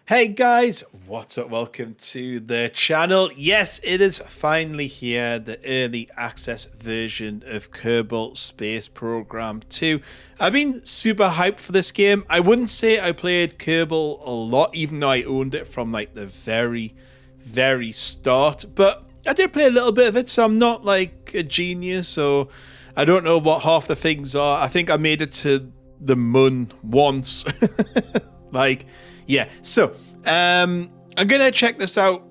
Hey guys, what's up? Welcome to the channel. Yes, it is finally here, the early access version of Kerbal Space Program 2. I've been super hyped for this game. I wouldn't say I played Kerbal a lot, even though I owned it from like the very start, but I did play a little bit of it, so I'm not like a genius, so I don't know what half the things are. I think I made it to the moon once. Yeah, so I'm gonna check this out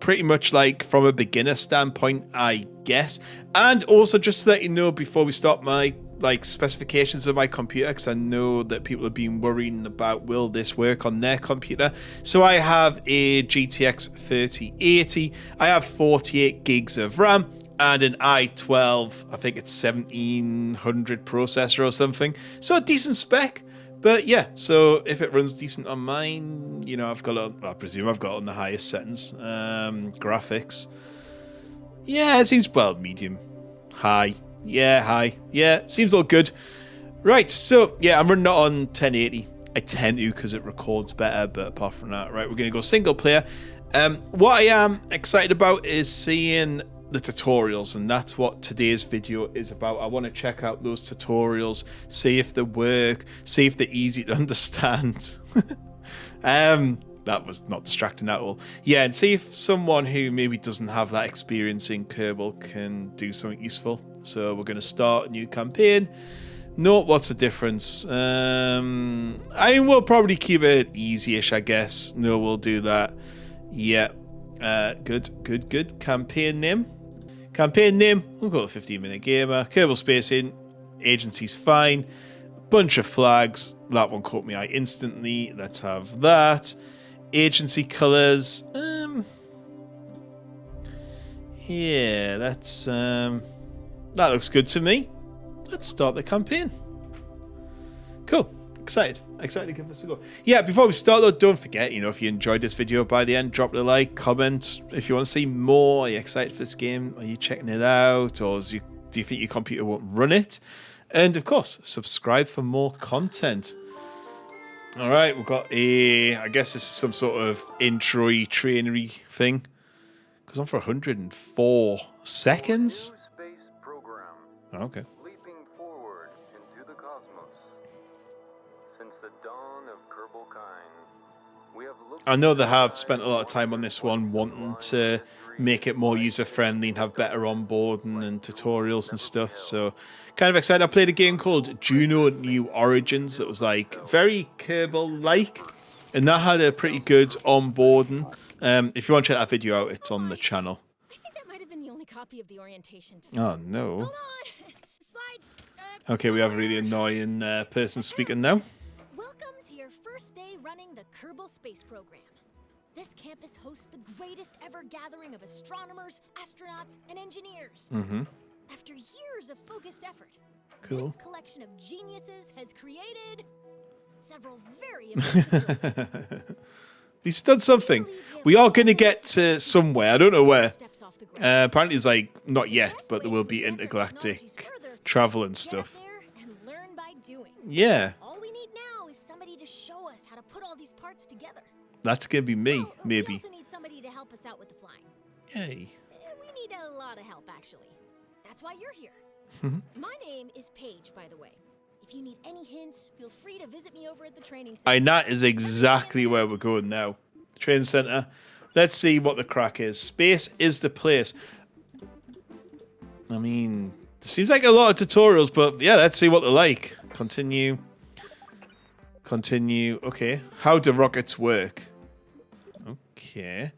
pretty much like from a beginner standpoint, I guess, and also just to let you know before we start my specifications of my computer, because I know that people have been worrying about will this work on their computer. So I have a GTX 3080, I have 48 gigs of RAM and an i12, I think it's 1700 processor or something, so a decent spec. But yeah, so if it runs decent on mine, you know, I presume I've got it on the highest settings. Graphics. Yeah, it seems, well, medium. High. Yeah, high. Yeah, seems all good. Right, so yeah, I'm running it on 1080. I tend to because it records better, but apart from that, right, we're going to go single player. What I am excited about is seeing the tutorials, and that's what today's video is about. I want to check out those tutorials, see if they work, see if they're easy to understand. That was not distracting at all. Yeah, and see if someone who maybe doesn't have that experience in Kerbal can do something useful. So we're going to start a new campaign. Note what's the difference. I mean, we'll probably keep it easy-ish, I guess. No, we'll do that. Yeah. Good. Campaign name, we'll call it 15-minute gamer. Kerbal Space agency's fine. Bunch of flags, that one caught my eye instantly. Let's have that. Agency colors, yeah, that's that looks good to me. Let's start the campaign. Cool. Excited to give this a go. Yeah, before we start though, don't forget, you know, if you enjoyed this video by the end, drop a like, comment if you want to see more. Are you excited for this game? Are you checking it out, or do you think your computer won't run it? And of course, subscribe for more content. All right, we've got I guess this is some sort of intro-y, trainery thing. Goes on for 104 seconds. Space program. Okay. Leaping forward into the cosmos. Since the dawn of Kerbal kind, we have looked. I know they have spent a lot of time on this one, wanting to make it more user-friendly and have better onboarding and tutorials and stuff, so kind of excited. I played a game called Juno New Origins that was like very Kerbal-like, and that had a pretty good onboarding. If you want to check that video out, it's on the channel. I think that might have been the only copy of the orientation. Oh no. Hold on. Slides. Okay, we have a really annoying person speaking now. Welcome to your first day running the Kerbal Space Program. This campus hosts the greatest ever gathering of astronomers, astronauts, and engineers. After years of focused effort, Cool. this collection of geniuses has created several very impressive buildings. He's done something. We are going to get to somewhere. I don't know where. Steps off the ground. Apparently it's like, not yet, but there will be intergalactic travel and stuff. Get up there and learn by doing. Yeah, All we need now is somebody to show us how to put all these parts together. that's going to be me, Oh, We maybe. also need somebody to help us out with the flying. Yay. We need a lot of help, actually. That's why you're here. My name is Paige, by the way. If you need any hints, feel free to visit me over at the training center. And that is exactly where we're going now. Training center. Let's see what the crack is. Space is the place. I mean, seems like a lot of tutorials, but yeah, let's see what they're like. Continue. Okay. How do rockets work? Okay.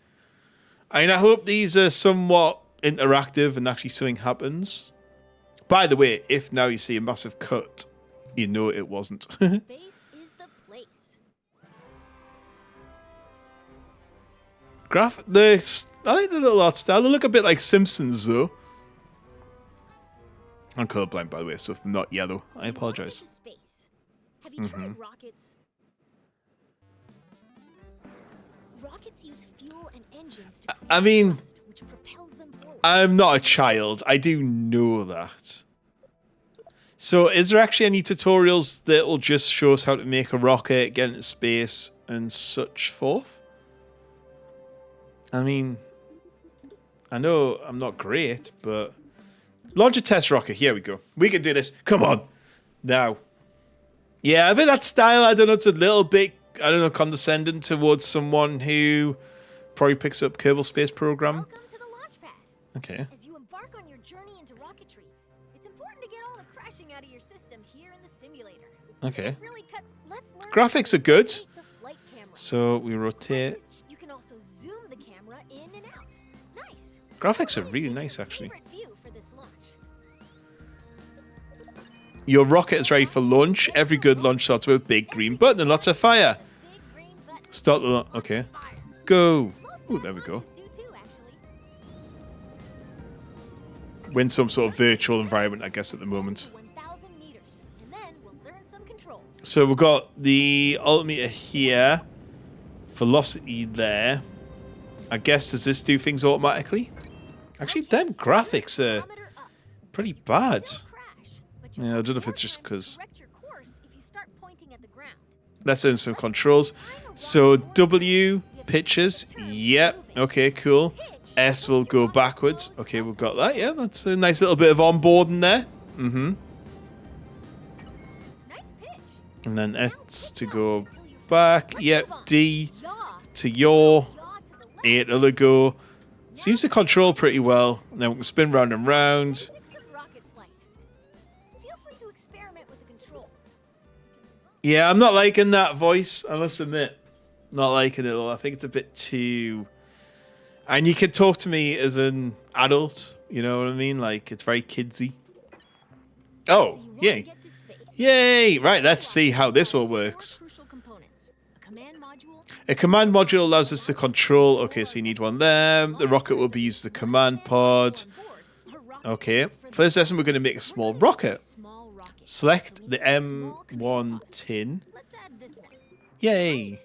I mean, I hope these are somewhat interactive and actually something happens. By the way, if now you see a massive cut, you know it wasn't. Space is the place. I like the little art style. They look a bit like Simpsons, though. I'm colorblind, by the way, so if they're not yellow, I apologize. So you wanna get to space. Have you tried rockets? Rockets use fuel and engines to I mean, thrust, which propels them forward. I'm not a child. I do know that. So is there actually any tutorials that will just show us how to make a rocket, get into space, and such forth? I mean, I know I'm not great, but launch a test rocket. Here we go. We can do this. Come on. Now. Yeah, I think that style, I don't know, it's a little bit, I don't know, condescending towards someone who probably picks up Kerbal Space Program. Welcome to the launch pad. Okay. As you embark on your journey into rocketry, it's important to get all the crashing out of your system here in the simulator. Okay. It really cuts. Let's learn Graphics are good. to rotate the flight camera. So we rotate. You can also zoom the camera in and out. Nice. Graphics are really nice, actually. Favorite view for this launch. Your rocket is ready for launch. Every good launch starts with a big green button and lots of fire. Big green button. Start the launch. Okay. Fire. Go. Most Oh, there we go. launches do too, actually. We're in some sort of virtual environment, I guess, at the moment. 1,000 meters, and then we'll learn some controls. So we've got the altimeter here. Velocity there. I guess, does this do things automatically? Actually, them graphics are Thermometer up. pretty bad. Still crash, but you Yeah, I can don't know if it's just force them to 'cause- correct your course if you start pointing at the ground. Let's learn some controls. So W, pitches. Yep. Okay, cool. S will go backwards. Okay, we've got that. Yeah, that's a nice little bit of onboarding there. Mm-hmm. Nice pitch. And then S to go back. Yep. D Yaw. to yaw. Yaw to the left. A to let go. Seems to control pretty well. And then we can spin round and round. Basics of rocket flight. Feel free to experiment with the controls. Yeah, I'm not liking that voice, I must admit. Not liking it at all. I think it's a bit too... And you can talk to me as an adult, you know what I mean? Like, it's very kidsy. Oh, So you want to yay. get to space. Yay! Right, let's see how this all works. Four crucial components. A command module. A command module allows us to control... Okay, so you need one there. The rocket will be used as the command pod. Okay. For this lesson, we're going to make a small rocket. Small rocket. Select So we the need a small command M1 pod. tin. Let's add this one. Yay!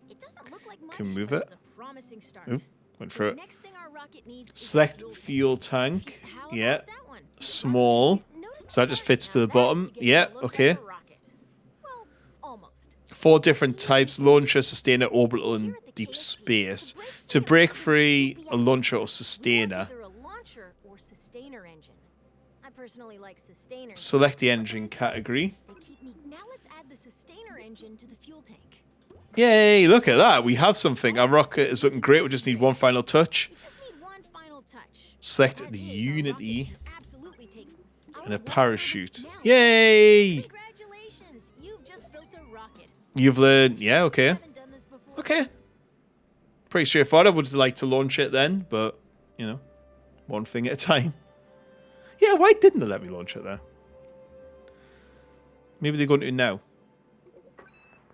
It doesn't look like much, Can we move but it? it's a promising start. Oop, went through it. Next thing our rocket needs is a Select fuel tank. fuel tank. How about Yeah. that one? Small. Notice So that just fits to the Now bottom. that's beginning Yeah, to look okay. like a rocket. Well, almost. 4 different types: launcher, sustainer, orbital, and Here at the deep KSP, space. To break free, a launcher or We want sustainer. either a launcher or sustainer engine. I personally like sustainer. Select the engine category. They keep me. Now let's add the sustainer engine to the fuel tank. Yay, look at that. We have something. Our rocket is looking great. We just need one final touch. We just need one final touch. Select As the is, our Unity rocket can absolutely take our and a rocket. parachute. Now, Yay! Congratulations, you've just built a rocket. You've learned. Yeah, okay. Haven't done this before. Okay. Pretty straightforward. I would like to launch it then, but, you know, one thing at a time. Yeah, why didn't they let me launch it there? Maybe they're going to now.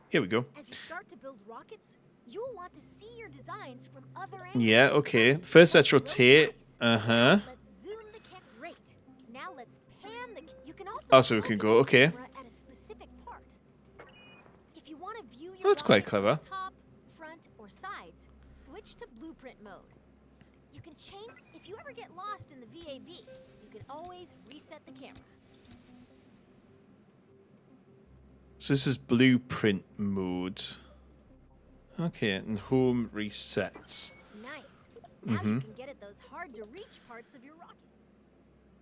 Here we go. As you start to build rockets, you'll want to see your designs from other angles. Yeah, okay. First, let's rotate. Uh-huh. Let's zoom the great. Now let's pan the. You can also. Oh, so we can focus go, the okay. camera at a specific part. If you want to view your Oh, that's quite rocket clever. from top, front, or sides, switch to blueprint mode. You can change. If you ever get lost in the VAB, you can always reset the camera. So this is blueprint mode. Okay, and home resets. Nice. Now Mm-hmm. you can get at those hard to reach parts of your rocket.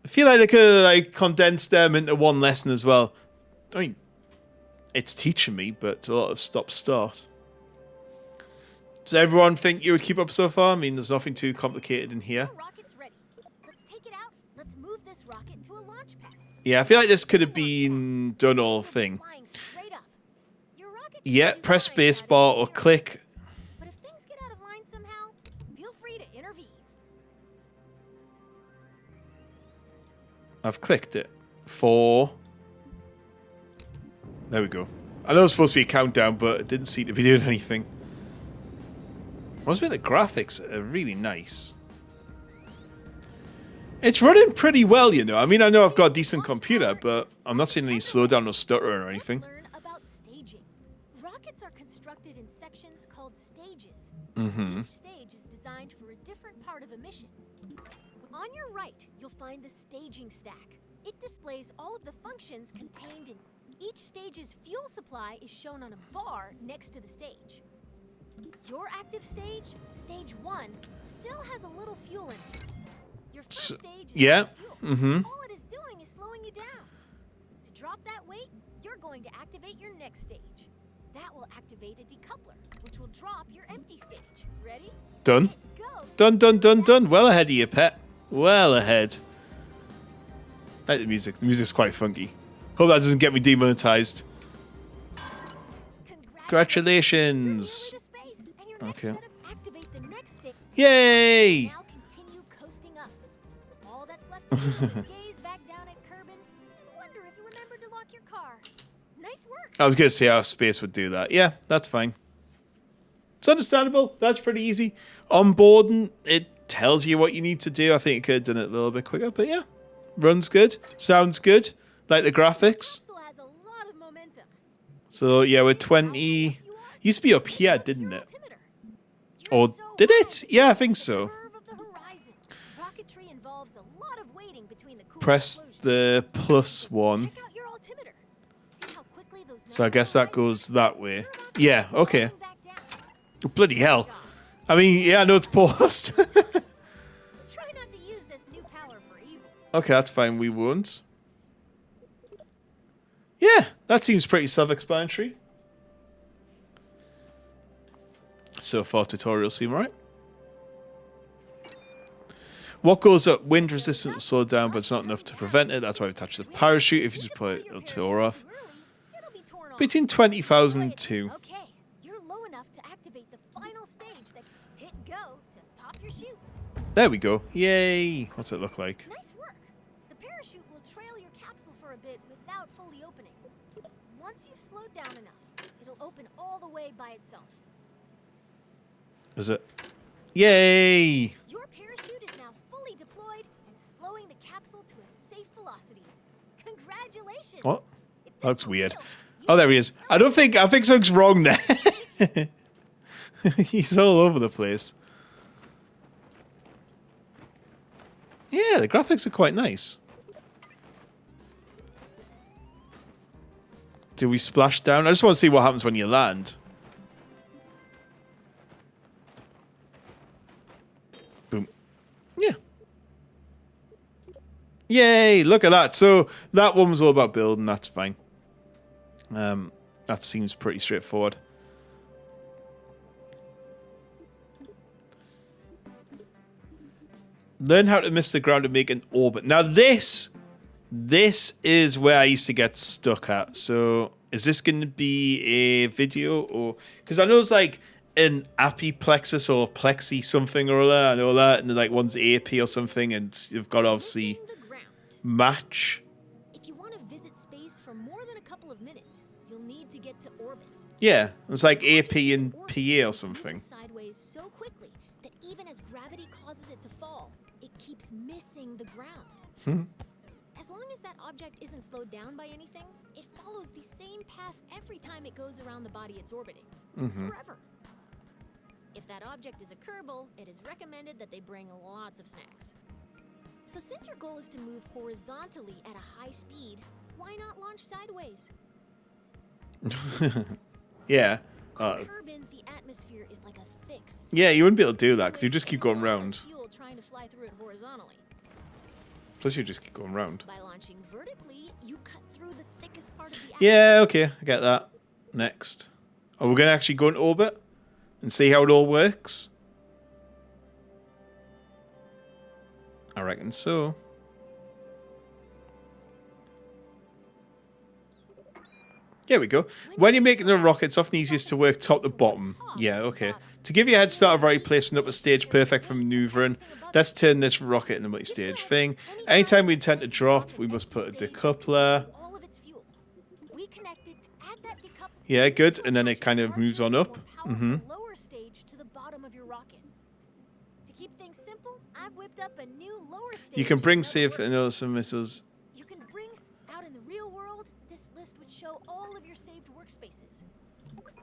I feel like they could have like condensed them into one lesson as well. I mean, it's teaching me, but it's a lot of stop-start. Does everyone think you would keep up so far? I mean, there's nothing too complicated in here. Your rocket's ready. Let's take it out. Let's move this rocket to a launch pad. Yeah, I feel like this could have been done all thing. Flying straight up. Your rocket Yeah, should be press flying at spacebar or zero click. distance. But if things get out of line somehow, feel free to intervene. I've clicked it. 4. There we go. I know it's supposed to be a countdown, but it didn't seem to be doing anything. Must be the graphics are really nice. It's running pretty well, you know. I mean, I know I've got a decent computer, but I'm not seeing any slowdown or stuttering or anything. Let's learn about staging. Rockets are constructed in sections called stages. Mm-hmm. Each stage is designed for a different part of a mission. On your right, you'll find the staging stack. It displays all of the functions contained in each stage's fuel supply is shown on a bar next to the stage. Your active stage, stage 1, still has a little fuel in it. Your first stage is yeah. fuel. All it is doing is slowing you down. To drop that weight, you're going to activate your next stage. That will activate a decoupler, which will drop your empty stage. Ready? Done. Go. Done, done, done, done. Well ahead of you, pet. Well ahead. I like the music. The music's quite funky. Hope that doesn't get me demonetized. Congratulations. Okay. Yay! Now continue coasting up. All that's left to do is gaze back down at Kerbin. Wonder if you remembered to lock your car. Nice work. I was going to see how space would do that. Yeah, that's fine. It's understandable. That's pretty easy. Onboarding, it tells you what you need to do. I think it could have done it a little bit quicker, but yeah. Runs good. Sounds good. Like the graphics. Has a lot of momentum. So yeah, we're 20. Used to be up here, didn't it? Or did it? Yeah, I think so. Press the plus one. So I guess that goes that way. Yeah, okay. Oh, bloody hell. I mean, yeah, I know it's paused. Okay, that's fine. We won't. Yeah, that seems pretty self-explanatory. So far, tutorial seem right. What goes up? Wind resistance will slow down, but it's not enough to prevent it. That's why we attach the parachute. If you just put it, it'll tear off. Between 20,000 and 2. Okay, you're low enough to activate the final stage that hit go to pop your chute. There we go. Yay. What's it look like? Nice work. The parachute will trail your capsule for a bit without fully opening. Once you've slowed down enough, it'll open all the way by itself. Is it? Yay! Your parachute is now fully deployed and slowing the capsule to a safe velocity. Congratulations! What? That looks weird. Oh, there he is. I think something's wrong there. He's all over the place. Yeah, the graphics are quite nice. Do we splash down? I just want to see what happens when you land. Boom. Yeah. Yay, look at that. So that one was all about building, that's fine. That seems pretty straightforward. Learn how to miss the ground and make an orbit. Now this is where I used to get stuck at. So is this going to be a video or... Because I know it's like an apiplexus or plexi something or other. I know that. And like one's AP or something. And you've got to obviously match. If you want to visit space for more than a couple of minutes, you'll need to get to orbit. Yeah, it's like AP and PA or something. Sideways so quickly that even as gravity causes it to fall, it keeps missing the ground. As long as that object isn't slowed down by anything, it follows the same path every time it goes around the body it's orbiting. Forever. If that object is a Kerbal, it is recommended that they bring lots of snacks. So since your goal is to move horizontally at a high speed, why not launch sideways? Yeah. On Kerbin, the atmosphere is like a thick... Yeah, you wouldn't be able to do that because you just keep going round. Trying to fly through it horizontally. Plus you just keep going round. By launching vertically, you cut through the thickest part of the Yeah, okay, I get that. Next. Oh, we're going to actually go in orbit and see how it all works? I reckon so. Here we go. When you're making a rocket, it's often easiest to work top to bottom. Yeah, okay. To give you a head start, I've already placing up a stage perfect for maneuvering. Let's turn this rocket into a multi-stage thing. Anytime we intend to drop, we must put a decoupler. Yeah, good. And then it kind of moves on up. Lower stage to the bottom of your rocket. To keep things simple, I've whipped up a new lower stage. You can bring safe and other some missiles. You can bring out in the real world. This list would show all of your saved workspaces.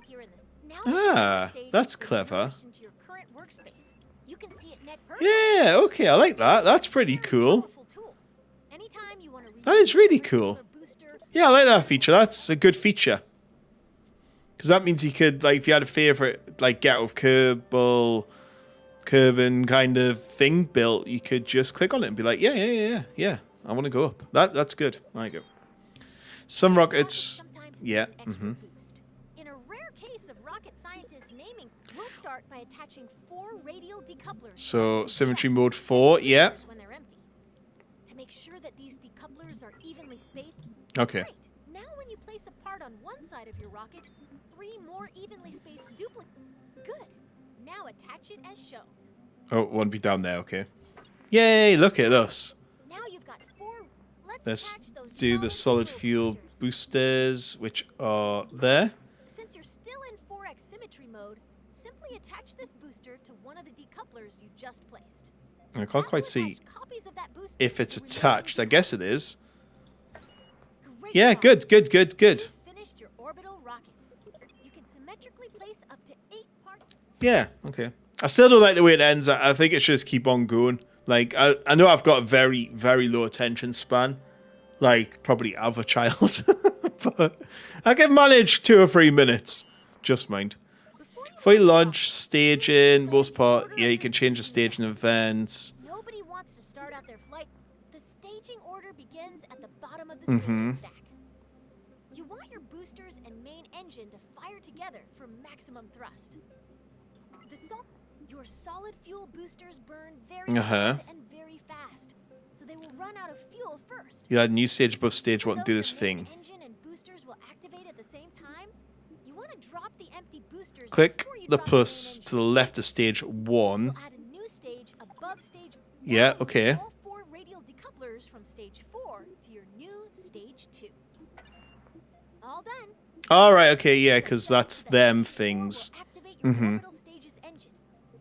Here in this. Now that's clever. To your current workspace. You can see it neck yeah, okay, I like that. That's pretty cool. That is really cool. Yeah, I like that feature. That's a good feature. Because that means you could, like, if you had a favorite, like, get out of Kerbal, Kerbin kind of thing built, you could just click on it and be like, yeah, I want to go up. That's good. I go. Some rockets, yeah. In a rare case of rocket scientists naming, we'll start by attaching 4 radial decouplers. So symmetry mode 4, yeah. When they're empty. To make sure that these decouplers are evenly spaced. Okay. Great. Now when you place a part on one side of your rocket, 3 more evenly spaced duplicates. Good. Now attach it as shown. Oh, one be down there, okay. Yay, look at us. Now you've got 4. Let's attach those do the solid fuel boosters, which are there. Since you're still in 4x symmetry mode, simply attach this booster to one of the decouplers you just placed. I can't quite see Attach copies of that booster if it's to the attached. I remaining guess it is. Great Yeah, job. good. You've finished your orbital rocket. You can symmetrically place up to 8 parts. Yeah, okay. I still don't like the way it ends. I think it should just keep on going. Like, I know I've got a very, very low attention span. Like, probably have a child. But I can manage 2 or 3 minutes. Just mind. Before you launch, staging, most part, yeah, you can change the staging events. Nobody wants to start out their flight. The staging order begins at the bottom of the staging stack. You want your boosters and main engine to fire together for maximum thrust. Your solid fuel boosters burn very hard and very fast, so they will run out of fuel first. You add new stage above stage 1 to do Although this your thing. main engine and boosters will activate at the same time, you want to drop the empty boosters Click before you the drop the main plus engine. to the left of stage 1. Add a new stage above stage 1. Yeah, okay. All 4 radial decouplers from stage 4 to your new stage 2. All done. Alright, okay, yeah, because that's them things. Will activate your orbital stage's engine.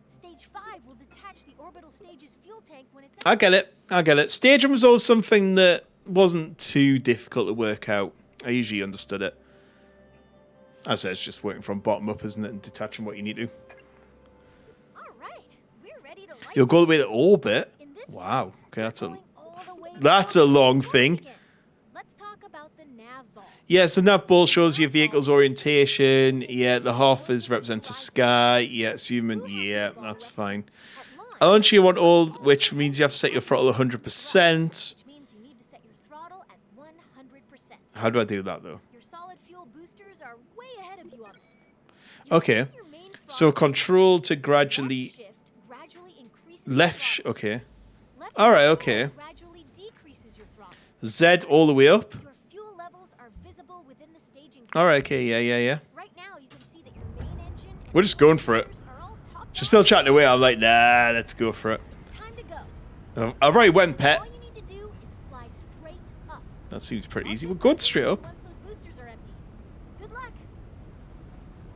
Stage 5 will detach the orbital stage's fuel tank when it's I get it. Staging was always something that wasn't too difficult to work out. I usually understood it. As I said, it's just working from bottom up, isn't it? And detaching what you need to. All right. We're ready to light You'll go all the way to orbit. In this Wow. Okay, Going all the way that's down a to long orbit thing. again. Let's talk about the nav ball. Yes, the nav ball shows your vehicle's orientation. Yeah, the half is represents the sky. Yeah, it's human. Yeah, that's fine. At launch, Launch you want all, which means you have to set your throttle 100%. which means you need to set your throttle at 100%. How do I do that though? Your solid fuel boosters are way ahead of you on this. Okay. Your main So throttle control to left gradually shift gradually increases left. your throttle. Okay. Left All right. control Okay. gradually decreases your throttle. Z all the way up. Your fuel levels are visible within the staging. All right. Okay. Yeah. Right now, you can see that your main engine and We're just going for it. boosters are all topped She's up. still chatting away. I'm like, nah, let's go for it. It's time to go. I've already went, pet. All you need to do is fly straight up. That seems pretty easy. We're going straight up. Once those boosters are empty. Good luck.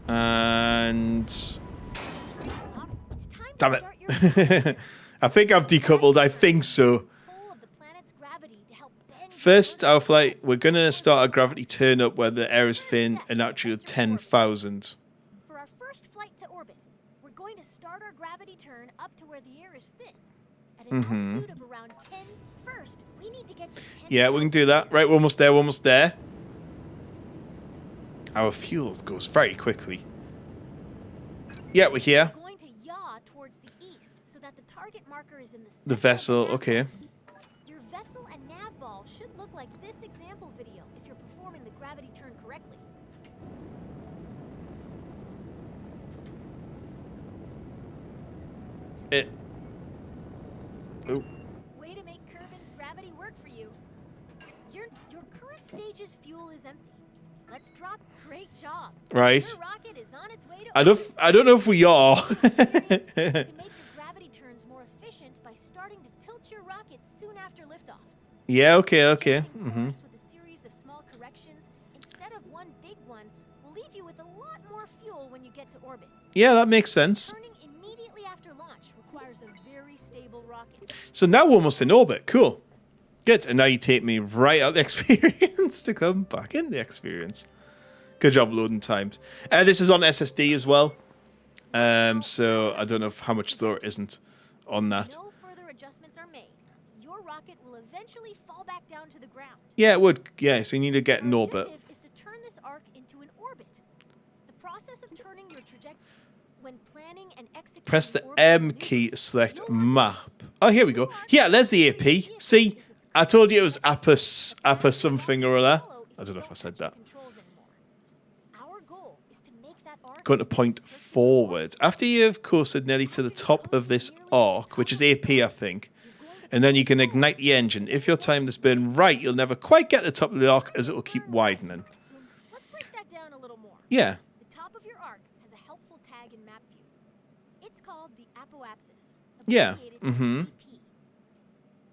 And It's time damn to start your it. I think I've decoupled. I think so. control of the planet's gravity to help bend First, our flight, we're going to start our gravity turn up where the air is thin and actually 10,000. For our first flight to orbit, we're going to start our gravity turn up to where the air is thin. At an altitude of around 10. First, we need to get to 10. Yeah, we can do that. Right, we're almost there. We're almost there. Our fuel goes very quickly. Yeah, we're here. We're going to yaw towards the east so that the target marker is in the The center of vessel, nav okay. ball. Your vessel and nav ball should look like this example video if you're performing the gravity turn correctly. Oh, Way to make Kerbin's gravity work for you. Your current stage's fuel is empty. Let's drop. Great job. right. Your rocket is on its way to I don't know if we are. You can make your gravity turns more efficient by starting to tilt your rocket soon after liftoff. Yeah, okay. Course with a series of small corrections instead of one big one will leave you with a lot more fuel when you get to orbit. Yeah, that makes sense. Turning immediately after launch requires a very stable rocket. So now we're almost in orbit. Cool. Good. And now you take me right out the experience to come back in the experience. Good job loading times. This is on SSD as well. So I don't know how much there isn't on that. No further adjustments are made. Your rocket will eventually fall back down to the ground. Yeah, it would. Yeah, so you need to get in Our orbit. objective is to turn this arc into an orbit. The When planning and executing Press the orbital M maneuvers, key to select you'll map. Oh, here we go. Yeah, there's the AP. See, I told you it was APA something or other. I don't know if I said that. Our goal is to make that arc Going to point forward. After you've coasted nearly to the top of this arc, which is AP, I think, and then you can ignite the engine. If your time has been right, you'll never quite get to the top of the arc as it will keep widening. Let's break that down a little more. Yeah. The top of your arc has a helpful tag in map view. It's called the apoapsis. Yeah. abbreviated as AP.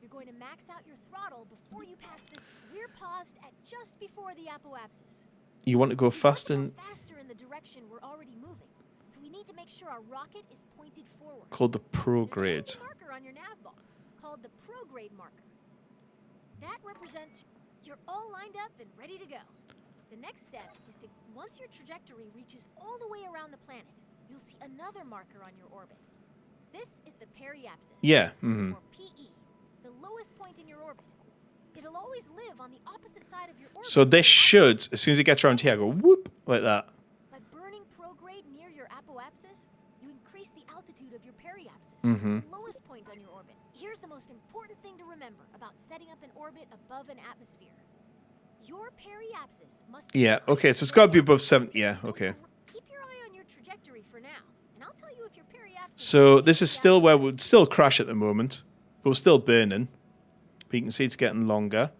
You're going to max out your throttle before you pass this. We're paused at just before the apoapsis. You want to go We fast want to and go faster in the direction we're already moving. So we need to make sure our rocket is pointed forward. called the prograde. There's a marker on your nav ball called the prograde marker. That represents you're all lined up and ready to go. The next step is to, once your trajectory reaches all the way around the planet, you'll see another marker on your orbit. This is the periapsis. Yeah. Or PE, the lowest point in your orbit. It'll always live on the opposite side of your orbit. So this should, as soon as it gets around here, go whoop, like that. By burning prograde near your apoapsis, you increase the altitude of your periapsis, Mm-hmm. the lowest point on your orbit. Here's the most important thing to remember about setting up an orbit above an atmosphere. Your periapsis must be Yeah, okay, so it's got to be above 70. Yeah, okay. Keep your eye on your trajectory for now, and I'll tell you if your periapsis. So this is still where we'll still crash at the moment, but we're still burning. But you can see it's getting longer.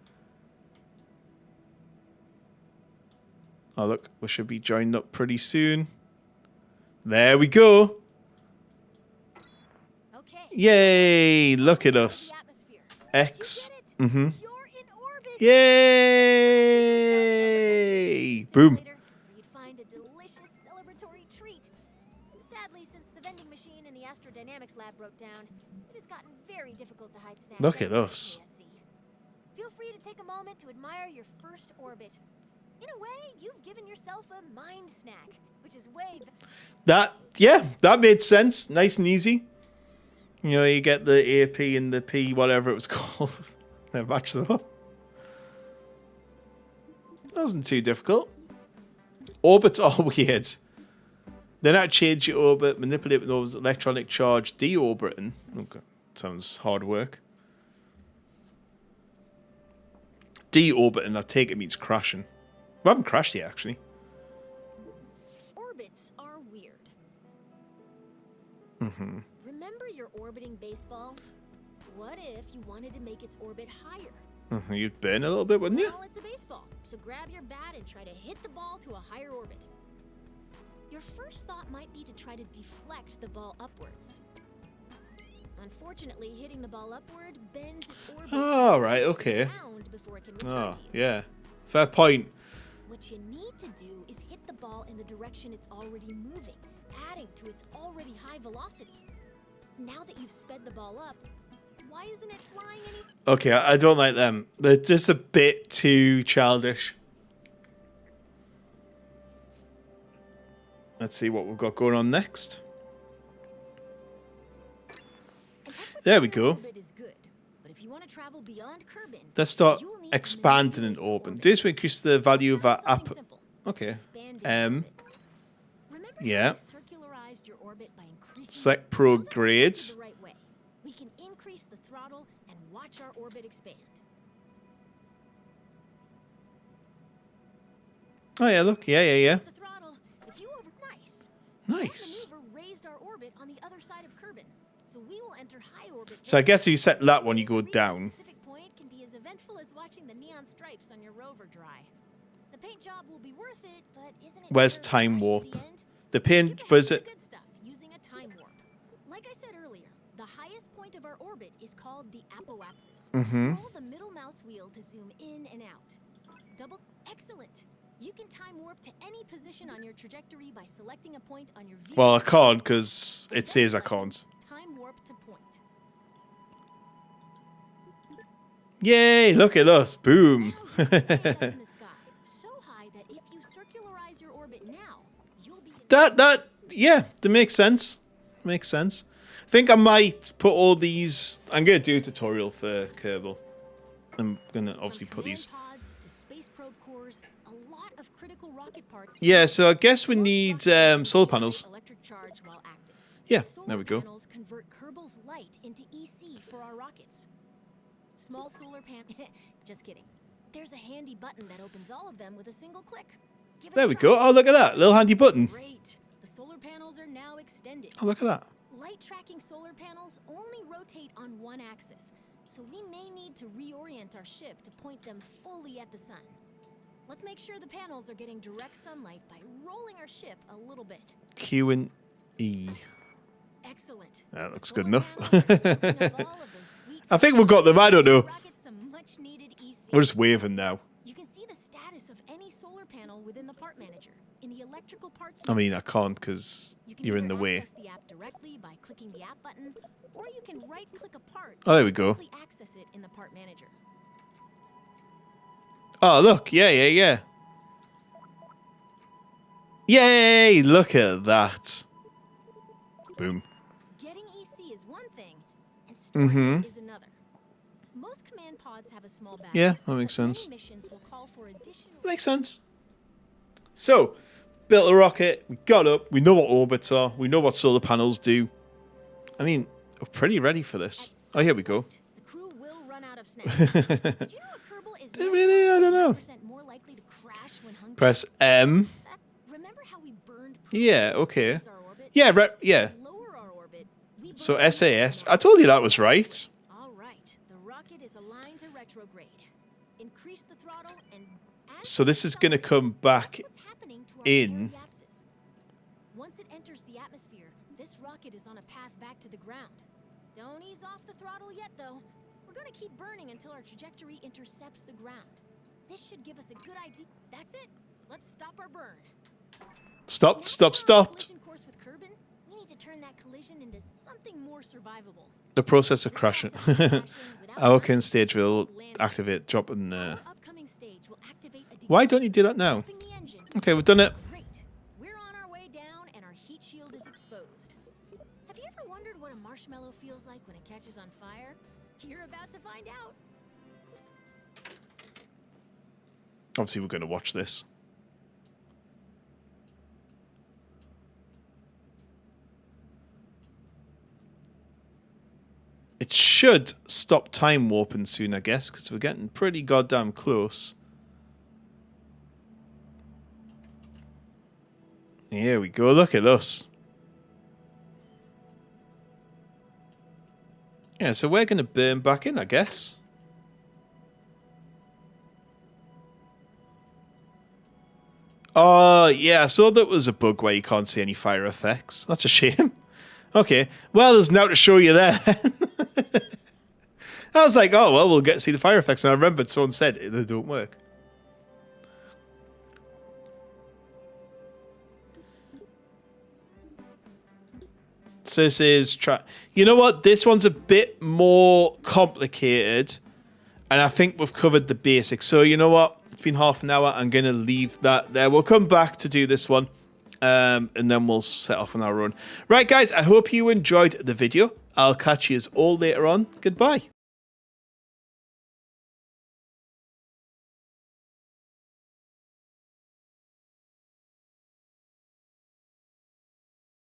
Oh, look, we should be joined up pretty soon. There we go. Okay. Yay, look at us. The atmosphere. X. You did it. Mm-hmm. You're in orbit. Yay! Boom. Later, where you'd find a delicious celebratory treat. Sadly, since the vending machine in the astrodynamics lab broke down, it has gotten very difficult to hide snacks. Look at outside us. KSP. Feel free to take a moment to admire your first orbit. In a way, you've given yourself a mind snack, which is way That made sense. Nice and easy. You know, you get the AP and the P, whatever it was called. They match them up. That wasn't too difficult. Orbits are weird. Then I change your orbit, manipulate those electronic charge, deorbiting. Okay, sounds hard work. Deorbiting, I take it means crashing. We haven't crashed yet, actually. Orbits are weird. Mm-hmm. Remember your orbiting baseball? What if you wanted to make its orbit higher? Mm-hmm. You'd burn a little bit, wouldn't you? Well, it's a baseball, so grab your bat and try to hit the ball to a higher orbit. Your first thought might be to try to deflect the ball upwards. Unfortunately, hitting the ball upward bends its orbit. Oh, right, okay. Around before it can return Oh, to you. yeah. Fair point. What you need to do is hit the ball in the direction it's already moving, adding to its already high velocity. Now that you've sped the ball up, why isn't it flying any? Okay, I don't like them. They're just a bit too childish. Let's see what we've got going on next. There we go. Orbit is good, but if you want to travel beyond Kerbin, Let's start you'll need to expanding an manipulate your orbit. orbit. This will increase the value of our Start with app. something simple. Okay. Expand your M. orbit. Remember how Yeah. you circularized your orbit by increasing Select the- Those are progrades. the right way. We can increase the throttle and watch our orbit expand. Oh yeah, look. Yeah. The throttle. If you over nice. Nice. That maneuver raised our orbit on the other side of Kerbin, so we will enter high orbit. So I guess if you set that one, you go Reaching a down. specific point can be as eventful as watching the neon stripes on your rover dry. The paint job will be worth it, but isn't it? Where's better to time rush to warp? the end? The You pin can was have it? the good stuff using a time warp. Like I said earlier, the highest point of our orbit is called the apoapsis. Mhm. Scroll the middle mouse wheel to zoom in and out. Excellent. You can time warp to any position on your trajectory by selecting a point on your view. Well, I can't because it says I can't. Time warp to point. Yay! Look at us. Boom. Now you're way up in the sky, so high that if you circularize your orbit now, you'll be in That makes sense. Makes sense. I think I might put all these. I'm gonna do a tutorial for Kerbal. I'm gonna obviously put these. pods to space probe cores, a lot of critical rocket parts. Yeah, so I guess we need solar panels. Electric charge while active. Yeah, Solar there we go. panels convert Kerbal's light into EC for our rockets. Small solar just kidding. There's a handy button that opens all of them with a single click. Give it There a we try. go. Oh, look at that. Little handy button. Great. The solar panels are now extended. Oh, look at that. Light tracking solar panels only rotate on one axis, so we may need to reorient our ship to point them fully at the sun. Let's make sure the panels are getting direct sunlight by rolling our ship a little bit. Q and E. Excellent. That The looks solar good enough. panels are soaking up all of those sweet I think we've got them. I don't know. rockets some much-needed EC. We're just waving now. You can see the status of any solar panel within the part manager in the electrical parts. I mean, I can't because You can you're in either the way. access the app directly by clicking the app button, or you can right-click a part Oh, there we to go. directly access it in the part manager. Oh, look. Yeah, yeah, yeah. Yay! Look at that. Boom. Getting EC is one thing, and storing it is another. Most command pods have a small battery. Yeah, that makes but many sense. missions will call for additional. Makes sense. So, built a rocket. We got up. We know what orbits are. We know what solar panels do. I mean, we're pretty ready for this. Oh, here we go. The crew will run out of snacks. Did you know a Kerbal is Really? I don't know. 99% more likely to crash when hungry? Press M. Remember how we burned Yeah, okay. as our orbit? Yeah, yeah. Lower our orbit, we So burn SAS. more. I told you that was right. All right, the rocket is aligned to retrograde. Increase the throttle and as So this is going to come back what's happening to our in. periapsis. Once it enters the atmosphere, this rocket is on a path back to the ground. Don't ease off the throttle yet, though. We're going to keep burning until our trajectory intercepts the ground. This should give us a good idea. That's it. Let's stop our burn. Stop, Now stop, that we're on a stopped. collision course with Kerbin, we need to turn that collision into something more survivable. The process of crashing. This process of crashing without Our burning stage will landing. activate, drop in Our there. upcoming stage will activate a Why don't you do that now? developing the engine. Okay, we've done it. Great. We're on our way down and our heat shield is exposed. Have you ever wondered what a marshmallow feels like when it catches on fire? You're about to find out. Obviously, we're going to watch this. It should stop time warping soon, I guess, because we're getting pretty goddamn close. Here we go. Look at us. Yeah, so we're going to burn back in, I guess. Oh, yeah, I saw that was a bug where you can't see any fire effects. That's a shame. Okay, well, there's now to show you there. I was like, oh, well, we'll get to see the fire effects. And I remembered someone said they don't work. So this is... You know what? This one's a bit more complicated. And I think we've covered the basics. So you know what? It's been half an hour. I'm going to leave that there. We'll come back to do this one. And then we'll set off on our own. Right, guys. I hope you enjoyed the video. I'll catch you all later on. Goodbye.